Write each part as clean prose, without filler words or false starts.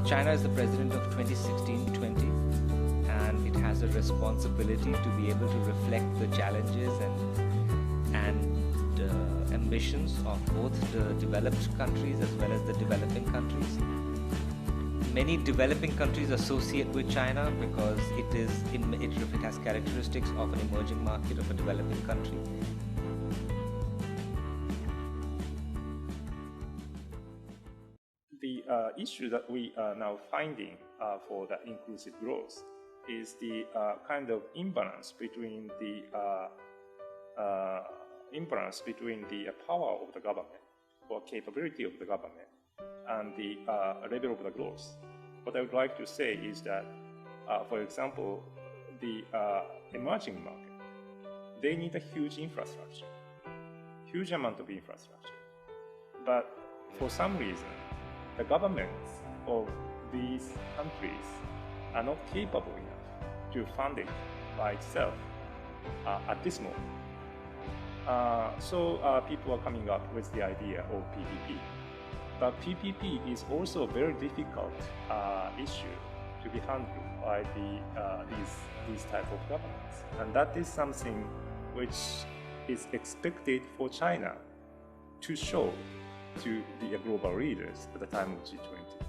China is the president of 2016-20, and it has a responsibility to be able to reflect the challenges and ambitions of both the developed countries as well as the developing countries. Many developing countries associate with China because it has characteristics of an emerging market of a developing country. The issue that we are now finding for the inclusive growth is the kind of imbalance between the power of the government or capability of the government and the level of the growth. What I would like to say is that, for example, the emerging market, they need a huge infrastructure, huge amount of infrastructure. But for some reason, the governments of these countries are not capable enough to fund it by itself at this moment. So people are coming up with the idea of PPP. But PPP is also a very difficult issue to be handled by these type of governments. And that is something which is expected for China to show to the global leaders at the time of G20.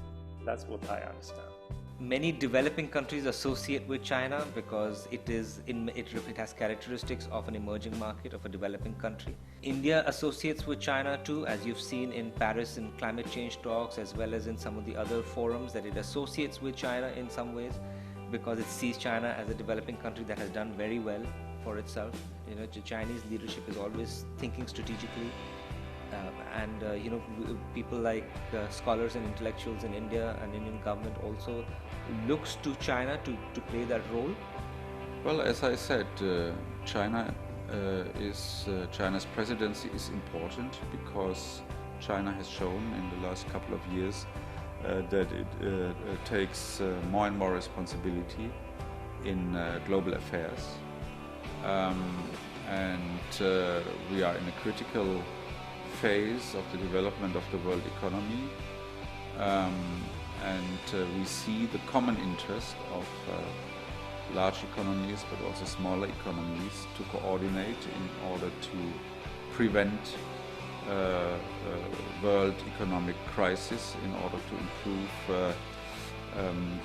That's what I understand. Many developing countries associate with China because it has characteristics of an emerging market of a developing country. India associates with China too, as you've seen in Paris in climate change talks, as well as in some of the other forums, that it associates with China in some ways because it sees China as a developing country that has done very well for itself. The Chinese leadership is always thinking strategically. People like scholars and intellectuals in India and Indian government also looks to China to play that role? Well, as I said, China's presidency is important because China has shown in the last couple of years that it takes more and more responsibility in global affairs. We are in a critical phase of the development of the world economy, we see the common interest of large economies but also smaller economies to coordinate in order to prevent world economic crisis, in order to improve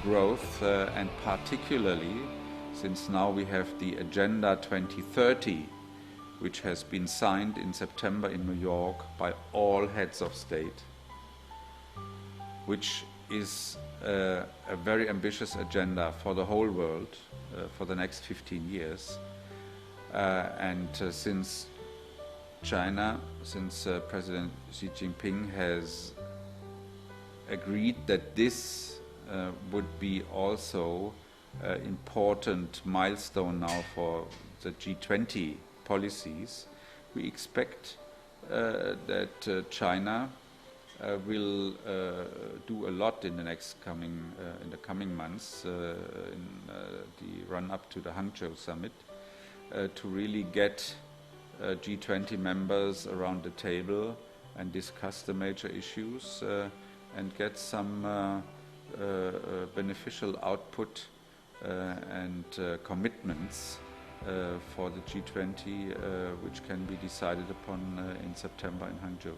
growth, and particularly since now we have the Agenda 2030, which has been signed in September in New York by all heads of state, which is a very ambitious agenda for the whole world for the next 15 years. Since President Xi Jinping has agreed that this would be also an important milestone now for the G20 policies, we expect that China will do a lot in the coming months in the run-up to the Hangzhou Summit to really get G20 members around the table and discuss the major issues and get some beneficial output and commitments for the G20, which can be decided upon in September in Hangzhou.